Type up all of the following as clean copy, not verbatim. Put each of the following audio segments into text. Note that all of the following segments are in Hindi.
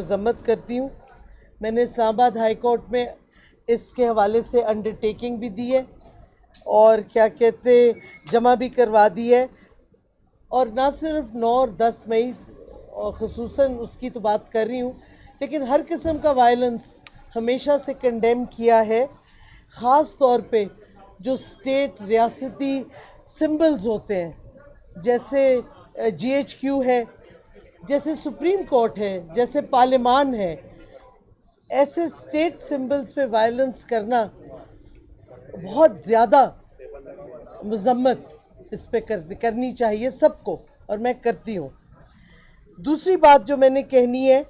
मज़म्मत करती हूँ। मैंने इस्लामाबाद हाई कोर्ट में इसके हवाले से अंडरटेकिंग भी दी है और क्या कहते जमा भी करवा दी है, और ना सिर्फ 9 और 10 मई और ख़ुसूसन उसकी तो बात कर रही हूँ, लेकिन हर किस्म का वायलेंस हमेशा से कंडेम किया है। ख़ास तौर पे जो स्टेट रियासती सिंबल्स होते हैं, जैसे GHQ है, जैसे सुप्रीम कोर्ट है, जैसे पार्लियामान है, ऐसे स्टेट सिंबल्स पे वायलेंस करना बहुत ज़्यादा मज़म्मत इस पे करनी चाहिए सबको, और मैं करती हूँ। दूसरी बात जो मैंने कहनी है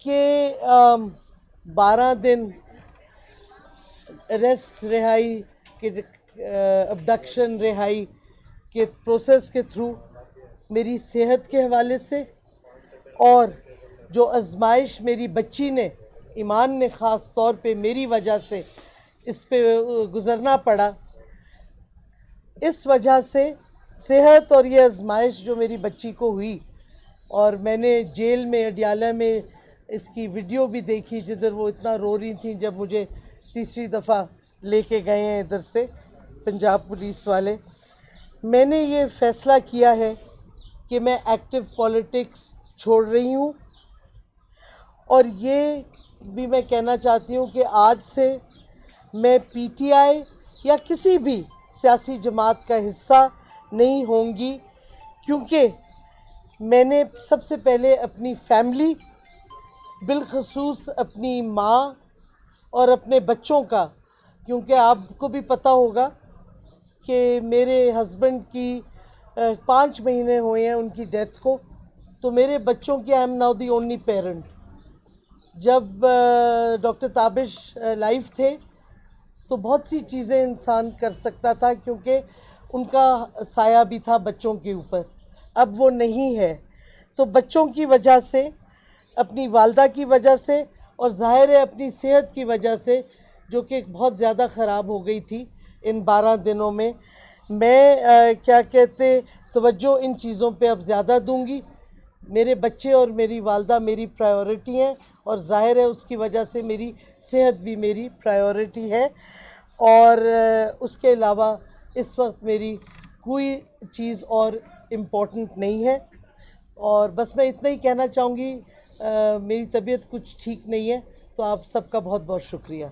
कि 12 दिन अरेस्ट रिहाई के अबडक्शन रिहाई के प्रोसेस के थ्रू मेरी सेहत के हवाले से और जो आजमाइश मेरी बच्ची ने, ईमान ने ख़ास तौर पे मेरी वजह से इस पे गुज़रना पड़ा, इस वजह से सेहत और ये आजमाइश जो मेरी बच्ची को हुई, और मैंने जेल में अडियाला में इसकी वीडियो भी देखी जिधर वो इतना रो रही थी जब मुझे तीसरी दफ़ा लेके गए हैं इधर से पंजाब पुलिस वाले। मैंने ये फ़ैसला किया है कि मैं एक्टिव पॉलिटिक्स छोड़ रही हूँ, और ये भी मैं कहना चाहती हूँ कि आज से मैं PTI या किसी भी सियासी जमात का हिस्सा नहीं होंगी, क्योंकि मैंने सबसे पहले अपनी फैमिली, बिलखसूस अपनी माँ और अपने बच्चों का, क्योंकि आपको भी पता होगा कि मेरे हस्बैंड की 5 महीने हुए हैं उनकी डेथ को, तो मेरे बच्चों की I am now the only parent. जब डॉक्टर ताबिश लाइव थे तो बहुत सी चीज़ें इंसान कर सकता था, क्योंकि उनका साया भी था बच्चों के ऊपर। अब वो नहीं है, तो बच्चों की वजह से, अपनी वालदा की वजह से, और ज़ाहिर है अपनी सेहत की वजह से जो कि बहुत ज़्यादा ख़राब हो गई थी इन 12 दिनों में, मैं क्या कहते तवज्जो इन चीज़ों पे अब ज़्यादा दूंगी। मेरे बच्चे और मेरी वालदा मेरी प्रायोरिटी हैं, और ज़ाहिर है उसकी वजह से मेरी सेहत भी मेरी प्रायोरिटी है, और उसके अलावा इस वक्त मेरी कोई चीज़ और इम्पोर्टेंट नहीं है। और बस मैं इतना ही कहना चाहूँगी, मेरी तबीयत कुछ ठीक नहीं है, तो आप सबका बहुत बहुत शुक्रिया।